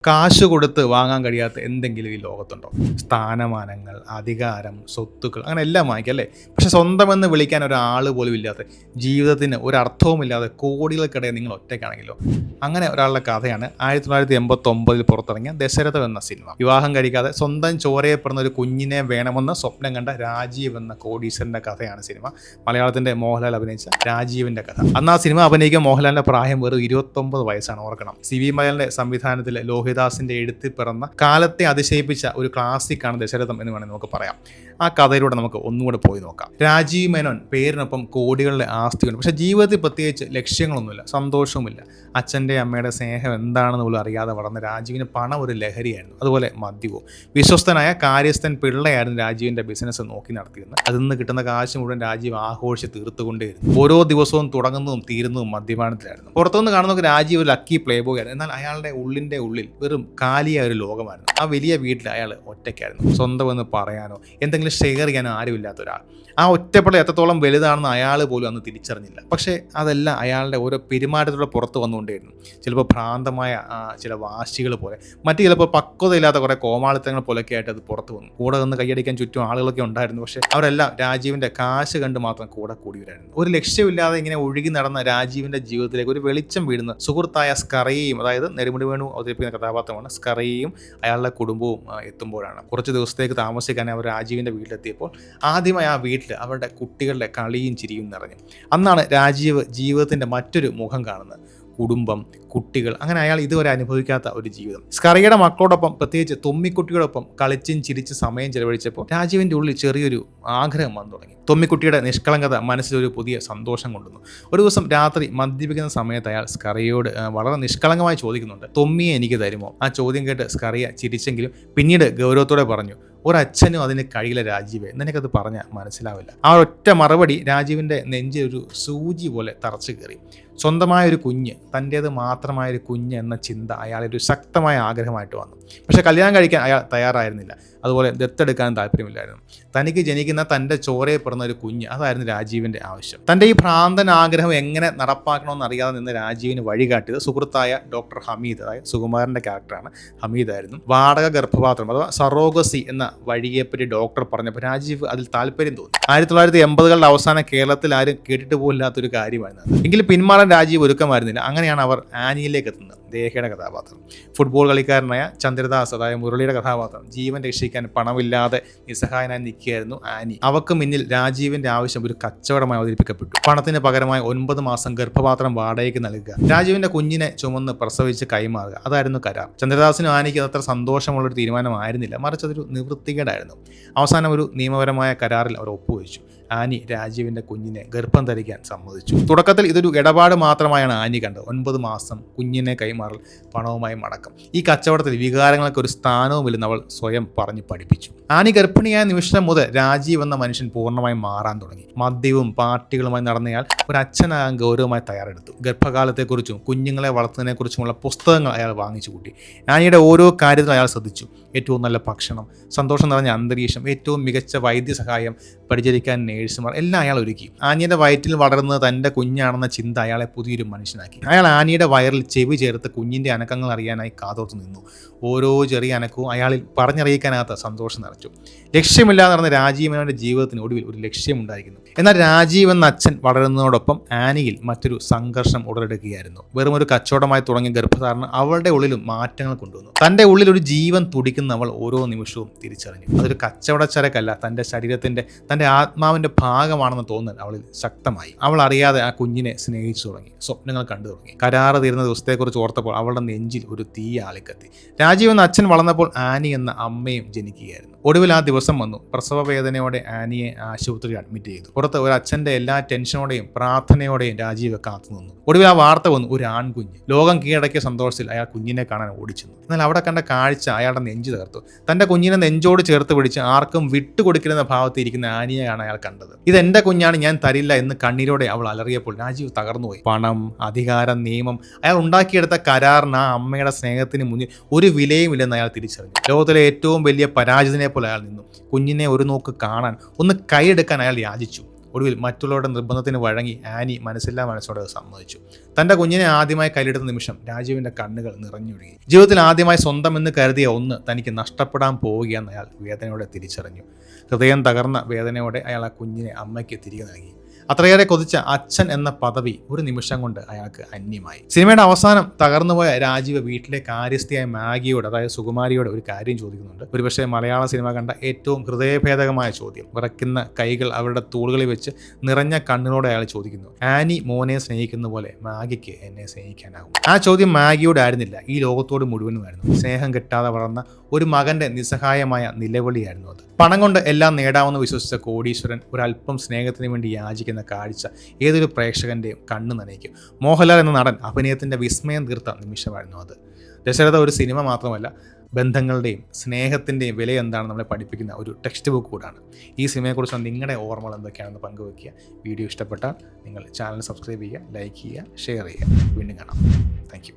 കാശ് കൊടുത്ത് വാങ്ങാൻ കഴിയാത്ത എന്തെങ്കിലും ഈ ലോകത്തുണ്ടോ? സ്ഥാനമാനങ്ങൾ, അധികാരം, സ്വത്തുക്കൾ അങ്ങനെ എല്ലാം വാങ്ങിക്കാം അല്ലേ? പക്ഷെ സ്വന്തമെന്ന് വിളിക്കാൻ ഒരാൾ പോലും ഇല്ലാതെ, ജീവിതത്തിന് ഒരർത്ഥവുമില്ലാതെ കോടികൾക്കിടയിൽ നിങ്ങൾ ഒറ്റയ്ക്കാണെങ്കിലോ? അങ്ങനെ ഒരാളുടെ കഥയാണ് 1989 പുറത്തിറങ്ങിയ ദശരഥം എന്ന സിനിമ. വിവാഹം കഴിക്കാതെ സ്വന്തം ചോരയെ പിറന്ന ഒരു കുഞ്ഞിനെ വേണമെന്ന് സ്വപ്നം കണ്ട രാജീവ് എന്ന കോടീശ്വരൻ്റെ കഥയാണ് സിനിമ. മലയാളത്തിൻ്റെ മോഹൻലാൽ അഭിനയിച്ച രാജീവിൻ്റെ കഥ. അന്ന് ആ സിനിമ അഭിനയിക്കാൻ മോഹൻലാലിൻ്റെ പ്രായം വെറും 29 വയസ്സാണ്. ഓർക്കണം, CB മലയാളിൻ്റെ സംവിധാനത്തിൽ ലോഹിദാസിന്റെ എഴുത്തിൽ പിറന്ന കാലത്തെ അതിശയിപ്പിച്ച ഒരു ക്ലാസിക്കാണ് ദശരഥം എന്ന് വേണമെങ്കിൽ നമുക്ക് പറയാം. ആ കഥയിലൂടെ നമുക്ക് ഒന്നുകൂടെ പോയി നോക്കാം. രാജീവ് മേനോൻ പേരിനൊപ്പം കോടികളുടെ ആസ്തിയുണ്ട്, പക്ഷേ ജീവിതത്തിൽ പ്രത്യേകിച്ച് ലക്ഷ്യങ്ങളൊന്നുമില്ല, സന്തോഷവുമില്ല. അച്ഛൻ്റെ അമ്മയുടെ സ്നേഹം എന്താണെന്ന് പോലും അറിയാതെ വളർന്ന രാജീവിന് പണം ഒരു ലഹരിയായിരുന്നു, അതുപോലെ മദ്യവും. വിശ്വസ്തനായ കാര്യസ്ഥൻ പിള്ളയായിരുന്നു രാജീവിൻ്റെ ബിസിനസ് നോക്കി നടത്തിയിരുന്നത്. അതിൽ നിന്ന് കിട്ടുന്ന കാശ് മുഴുവൻ രാജീവ് ആഘോഷിച്ച് തീർത്തുകൊണ്ടേയിരുന്നു. ഓരോ ദിവസവും തുടങ്ങുന്നതും തീരുന്നതും മദ്യപാനത്തിലായിരുന്നു. പുറത്തുനിന്ന് കാണുന്ന രാജീവ് ഒരു ലക്കി പ്ലേ ബോയ് ആയിരുന്നു, എന്നാൽ അയാളുടെ ഉള്ളിൻ്റെ ഉള്ളിൽ വെറും കാലിയായ ഒരു ലോകമായിരുന്നു. ആ വലിയ വീട്ടിൽ അയാൾ ഒറ്റയ്ക്കായിരുന്നു. സ്വന്തമെന്ന് പറയാനോ എന്തെങ്കിലും ഷെയർ ചെയ്യാനോ ആരുമില്ലാത്ത ഒരാൾ. ആ ഒറ്റപ്പെടൽ എത്രത്തോളം വലുതാണെന്ന് അയാൾ പോലും അന്ന് തിരിച്ചറിഞ്ഞില്ല. പക്ഷേ അതെല്ലാം അയാളുടെ ഓരോ പെരുമാറ്റത്തിലൂടെ പുറത്ത് വന്നുകൊണ്ടേയിരുന്നു. ചിലപ്പോൾ ഭ്രാന്തമായ ചില വാശികൾ പോലെ, മറ്റു ചിലപ്പോൾ പക്വതയില്ലാത്ത കുറേ കോമാളിത്തങ്ങൾ പോലൊക്കെ ആയിട്ട് അത് പുറത്ത് വന്നു. കൂടെ നിന്ന് കൈയടിക്കാൻ ചുറ്റും ആളുകളൊക്കെ ഉണ്ടായിരുന്നു. പക്ഷേ അവരെല്ലാം രാജീവിൻ്റെ കാശ് കണ്ട് മാത്രം കൂടെ കൂടിയവരായിരുന്നു. ഒരു ലക്ഷ്യമില്ലാതെ ഇങ്ങനെ ഒഴുകി നടന്ന രാജീവിൻ്റെ ജീവിതത്തിലേക്ക് ഒരു വെളിച്ചം വീഴുന്ന സുഹൃത്തായ സ്കറിയയും, അതായത് നെടുമുടി വേണു അവതരിപ്പിക്കുന്ന കഥാപാത്രമാണ് സ്കറിയയും അയാളുടെ കുടുംബവും എത്തുമ്പോഴാണ്. കുറച്ച് ദിവസത്തേക്ക് താമസിക്കാൻ അവർ രാജീവിൻ്റെ വീട്ടിലെത്തിയപ്പോൾ ആദ്യമായി ആ വീട്ടിൽ അവരുടെ കുട്ടികളുടെ കളിയും ചിരിയും നിറഞ്ഞു. അന്നാണ് രാജീവ് ജീവിതത്തിൻ്റെ മറ്റൊരു മുഖം കാണുന്നത്. കുടുംബം, കുട്ടികൾ, അങ്ങനെ അയാൾ ഇതുവരെ അനുഭവിക്കാത്ത ഒരു ജീവിതം. സ്കറിയയുടെ മക്കളോടൊപ്പം, പ്രത്യേകിച്ച് തൊമ്മിക്കുട്ടിയോടൊപ്പം കളിച്ചും ചിരിച്ച് സമയം ചെലവഴിച്ചപ്പോൾ രാജീവിൻ്റെ ഉള്ളിൽ ചെറിയൊരു ആഗ്രഹം വന്നു തുടങ്ങി. തൊമ്മിക്കുട്ടിയുടെ നിഷ്കളങ്കത മനസ്സിലൊരു പുതിയ സന്തോഷം കൊണ്ടുവന്നു. ഒരു ദിവസം രാത്രി മദ്യപിക്കുന്ന സമയത്ത് അയാൾ സ്കറിയയോട് വളരെ നിഷ്കളങ്കമായി ചോദിക്കുന്നുണ്ട്, തൊമ്മിയെ എനിക്ക് തരുമോ? ആ ചോദ്യം കേട്ട് സ്കറിയ ചിരിച്ചെങ്കിലും പിന്നീട് ഗൗരവത്തോടെ പറഞ്ഞു, ഒരച്ഛനും അതിന് കഴിയില്ല രാജീവേ, നിനക്കത് പറഞ്ഞാൽ മനസ്സിലാവില്ല. ആ ഒറ്റ മറുപടി രാജീവിൻ്റെ നെഞ്ചിൽ ഒരു സൂചി പോലെ തറച്ചു കയറി. സ്വന്തമായൊരു കുഞ്ഞ്, തൻ്റേത് മാത്രമായൊരു കുഞ്ഞ് എന്ന ചിന്ത അയാളെ ഒരു ശക്തമായ ആഗ്രഹമായിട്ട് വന്നു. പക്ഷേ കല്യാണം കഴിക്കാൻ അയാൾ തയ്യാറായിരുന്നില്ല, അതുപോലെ ദത്തെടുക്കാനും താല്പര്യമില്ലായിരുന്നു. തനിക്ക് ജനിക്കുന്ന തൻ്റെ ചോരയെ പിറന്ന ഒരു കുഞ്ഞ്, അതായിരുന്നു രാജീവിൻ്റെ ആവശ്യം. തൻ്റെ ഈ ഭ്രാന്തൻ ആഗ്രഹം എങ്ങനെ നടപ്പാക്കണമെന്ന് അറിയാതെ നിന്ന് രാജീവിന് വഴികാട്ടിയത് സുഹൃത്തായ ഡോക്ടർ ഹമീദ്, അതായത് സുകുമാരൻ്റെ ക്യാരക്ടറാണ് ഹമീദായിരുന്നു. വാടക ഗർഭപാത്രം അഥവാ സറോഗസി എന്ന വഴിയെപ്പറ്റി ഡോക്ടർ പറഞ്ഞപ്പോൾ രാജീവ് അതിൽ താല്പര്യം തോന്നി. 1980കളുടെ അവസാനം കേരളത്തിൽ ആരും കേട്ടിട്ട് പോലില്ലാത്തൊരു കാര്യമായിരുന്നു അത്. എങ്കിലും പിന്മാറാൻ രാജീവ് ഒരുക്കമായിരുന്നില്ല. അങ്ങനെയാണ് അവർ ആനിയിലേക്ക് എത്തുന്നത്. ദേഹയുടെ കഥാപാത്രം, ഫുട്ബോൾ കളിക്കാരനായ ചന്ദ്രദാസ്, അതായത് മുരളിയുടെ കഥാപാത്രം, ജീവൻ രക്ഷിക്കാൻ പണമില്ലാതെ നിസ്സഹായനായി നിൽക്കുകയായിരുന്നു ആനി. അവർക്ക് മുന്നിൽ രാജീവിന്റെ ആവശ്യം ഒരു കച്ചവടമായി അവതരിപ്പിക്കപ്പെട്ടു. പണത്തിന് പകരമായി 9 മാസം ഗർഭപാത്രം വാടകയ്ക്ക് നൽകുക, രാജീവിന്റെ കുഞ്ഞിനെ ചുമന്ന് പ്രസവിച്ച് കൈമാറുക, അതായിരുന്നു കരാർ. ചന്ദ്രദാസിനും ആനിക്ക് അത്ര സന്തോഷമുള്ളൊരു തീരുമാനമായിരുന്നില്ല, മറിച്ച് അതൊരു നിവൃത്തികേടായിരുന്നു. അവസാനം ഒരു നിയമപരമായ കരാറിൽ അവർ ഒപ്പുവെച്ചു. ആനി രാജീവിന്റെ കുഞ്ഞിനെ ഗർഭം ധരിക്കാൻ സമ്മതിച്ചു. തുടക്കത്തിൽ ഇതൊരു ഇടപാട് മാത്രമായാണ് ആനി കണ്ടത്. 9 മാസം കുഞ്ഞിനെ കൈമാറൽ, പണവുമായി മടക്കം. ഈ കച്ചവടത്തിൽ വികാരങ്ങൾക്ക് ഒരു സ്ഥാനവുമില്ലെന്ന് അവൾ സ്വയം പറഞ്ഞു പഠിപ്പിച്ചു. ആനി ഗർഭിണിയായ നിമിഷം മുതൽ രാജീവ് എന്ന മനുഷ്യൻ പൂർണ്ണമായും മാറാൻ തുടങ്ങി. മദ്യവും പാർട്ടികളുമായി നടന്നയാൾ ഒരു അച്ഛനാകാൻ ഗൗരവമായി തയ്യാറെടുത്തു. ഗർഭകാലത്തെക്കുറിച്ചും കുഞ്ഞുങ്ങളെ വളർത്തുന്നതിനെക്കുറിച്ചുമുള്ള പുസ്തകങ്ങൾ അയാൾ വാങ്ങിച്ചു കൂട്ടി. ആനിയുടെ ഓരോ കാര്യത്തിലും അയാൾ ശ്രദ്ധിച്ചു. ഏറ്റവും നല്ല ഭക്ഷണം, സന്തോഷം നിറഞ്ഞ അന്തരീക്ഷം, ഏറ്റവും മികച്ച വൈദ്യസഹായം, പരിചരിക്കാൻ നേഴ്സുമാർ, എല്ലാം അയാൾ ഒരുക്കി. ആനിയുടെ വയറ്റിൽ വളർന്നത് തൻ്റെ കുഞ്ഞാണെന്ന ചിന്ത അയാളെ പുതിയൊരു മനുഷ്യനാക്കി. അയാൾ ആനിയുടെ വയറിൽ ചെവി ചേർത്ത് കുഞ്ഞിൻ്റെ അനക്കങ്ങൾ അറിയാനായി കാതോർത്ത് നിന്നു. ഓരോ ചെറിയ അനക്കവും അയാളിൽ പറഞ്ഞറിയിക്കാനാകാത്ത സന്തോഷം നിറച്ചു. ലക്ഷ്യമില്ലാതെ നടന്ന രാജീവ് മേനോന്റെ ജീവിതത്തിന് ഒടുവിൽ ഒരു ലക്ഷ്യമുണ്ടായിരുന്നു. എന്നാൽ രാജീവ് എന്ന അച്ഛൻ വളരുന്നതോടൊപ്പം ആനിയിൽ മറ്റൊരു സംഘർഷം ഉടലെടുക്കുകയായിരുന്നു. വെറും ഒരു കച്ചവടമായി തുടങ്ങിയ ഗർഭധാരണം അവളുടെ ഉള്ളിലും മാറ്റങ്ങൾ കൊണ്ടുവന്നു. തൻ്റെ ഉള്ളിൽ ഒരു ജീവൻ തുടിക്കുന്ന അവൾ ഓരോ നിമിഷവും തിരിച്ചറിഞ്ഞു. അതൊരു കച്ചവടച്ചരക്കല്ല, തൻ്റെ ശരീരത്തിൻ്റെ, തൻ്റെ ആത്മാവിൻ്റെ ഭാഗമാണെന്ന് തോന്നൽ അവളിൽ ശക്തമായി. അവൾ അറിയാതെ ആ കുഞ്ഞിനെ സ്നേഹിച്ചു തുടങ്ങി, സ്വപ്നങ്ങൾ കണ്ടു തുടങ്ങി. കരാറ് തീരുന്ന ദിവസത്തെക്കുറിച്ച് ഓർത്തപ്പോൾ അവളുടെ നെഞ്ചിൽ ഒരു തീ ആളിക്കത്തി. രാജീവ് എന്ന അച്ഛൻ വളർന്നപ്പോൾ ആനി എന്ന അമ്മയും ജനിക്കുകയായിരുന്നു. ഒടുവിൽ ആ ദിവസം വന്നു. പ്രസവ വേദനയോടെ ആനിയെ ആശുപത്രിയിൽ അഡ്മിറ്റ് ചെയ്തു. പുറത്ത് ഒരു അച്ഛൻ്റെ എല്ലാ ടെൻഷനോടെയും പ്രാർത്ഥനയോടെയും രാജീവ് കാത്തുനിന്നു. ഒടുവിൽ ആ വാർത്ത വന്നു, ഒരു ആൺകുഞ്ഞ്. ലോകം കീഴടക്കിയ സന്തോഷത്തിൽ അയാൾ കുഞ്ഞിനെ കാണാൻ ഓടിച്ചെന്നു. എന്നാൽ അവിടെ കണ്ട കാഴ്ച അയാളുടെ നെഞ്ചു തകർത്തു. തൻ്റെ കുഞ്ഞിനെ നെഞ്ചോട് ചേർത്ത് പിടിച്ച് ആർക്കും വിട്ടുകൊടുക്കുന്ന ഭാവത്തിൽ ഇരിക്കുന്ന ആനിയെയാണ് അയാൾ കണ്ടത്. ഇതെന്റെ കുഞ്ഞാണ്, ഞാൻ തരില്ല എന്ന് കണ്ണീരോടെ അവൾ അലറിയപ്പോൾ രാജീവ് തകർന്നുപോയി. പണം, അധികാരം, നിയമം, അയാൾ ഉണ്ടാക്കിയെടുത്ത കരാറിന് ആ അമ്മയുടെ സ്നേഹത്തിന് മുന്നിൽ ഒരു വിലയുമില്ലെന്ന് അയാൾ തിരിച്ചറിഞ്ഞു. ലോകത്തിലെ ഏറ്റവും വലിയ പരാജിതനെ പോലെ അയാൾ നിന്നു. കുഞ്ഞിനെ ഒരു നോക്ക് കാണാൻ, ഒന്ന് കൈയെടുക്കാൻ അയാൾ യാചിച്ചു. ഒടുവിൽ മറ്റുള്ളവരുടെ നിർബന്ധത്തിന് വഴങ്ങി ആനി മനസ്സില്ലാ മനസ്സോടെ അത് സമ്മതിച്ചു. തൻ്റെ കുഞ്ഞിനെ ആദ്യമായി കയ്യിലെടുത്ത നിമിഷം രാജീവിൻ്റെ കണ്ണുകൾ നിറഞ്ഞൊഴുകി. ജീവിതത്തിൽ ആദ്യമായി സ്വന്തം എന്ന് കരുതിയ ഒന്ന് തനിക്ക് നഷ്ടപ്പെടാൻ പോവുകയെന്ന് അയാൾ വേദനയോടെ തിരിച്ചറിഞ്ഞു. ഹൃദയം തകർന്ന വേദനയോടെ അയാൾ ആ കുഞ്ഞിനെ അമ്മയ്ക്ക് തിരികെ നൽകി. അത്രയേറെ കൊതിച്ച അച്ഛൻ എന്ന പദവി ഒരു നിമിഷം കൊണ്ട് അയാൾക്ക് അന്യമായി. സിനിമയുടെ അവസാനം തകർന്നുപോയ രാജീവ് വീട്ടിലെ കാര്യസ്ഥയായ മാഗിയോട്, അതായത് സുകുമാരിയോട് ഒരു കാര്യം ചോദിക്കുന്നുണ്ട്. ഒരുപക്ഷെ മലയാള സിനിമ കണ്ട ഏറ്റവും ഹൃദയഭേദകമായ ചോദ്യം. വിറയ്ക്കുന്ന കൈകൾ അവരുടെ തോളുകളിൽ വെച്ച് നിറഞ്ഞ കണ്ണുകളോടെ അയാൾ ചോദിക്കുന്നു, ആനി മോനെ സ്നേഹിക്കുന്ന പോലെ മാഗിക്ക് എന്നെ സ്നേഹിക്കാനാകും? ആ ചോദ്യം മാഗിയോട് ആയിരുന്നില്ല, ഈ ലോകത്തോട് മുഴുവനുമായിരുന്നു. സ്നേഹം കിട്ടാതെ വളർന്ന ഒരു മകന്റെ നിസ്സഹായമായ നിലവിളിയായിരുന്നു അത്. പണം കൊണ്ട് എല്ലാം നേടാമെന്ന് വിശ്വസിച്ച കോടീശ്വരൻ ഒരല്പം സ്നേഹത്തിന് വേണ്ടി യാചിക്കുന്ന കാഴ്ച ഏതൊരു പ്രേക്ഷകന്റെയും കണ്ണു നനയ്ക്കും. മോഹൻലാൽ എന്ന നടൻ അഭിനയത്തിന്റെ വിസ്മയം തീർത്ത നിമിഷമായിരുന്നു അത്. ദശരഥ ഒരു സിനിമ മാത്രമല്ല, ബന്ധങ്ങളുടെയും സ്നേഹത്തിൻ്റെയും വില എന്താണെന്ന് നമ്മളെ പഠിപ്പിക്കുന്ന ഒരു ടെക്സ്റ്റ് ബുക്ക് കൂടാണ്. ഈ സിനിമയെക്കുറിച്ച് നിങ്ങളുടെ ഓർമ്മകൾ എന്തൊക്കെയാണെന്ന് പങ്കുവയ്ക്കുക. വീഡിയോ ഇഷ്ടപ്പെട്ടാൽ നിങ്ങൾ ചാനൽ സബ്സ്ക്രൈബ് ചെയ്യുക, ലൈക്ക് ചെയ്യുക, ഷെയർ ചെയ്യുക. വീണ്ടും കാണാം. Thank you.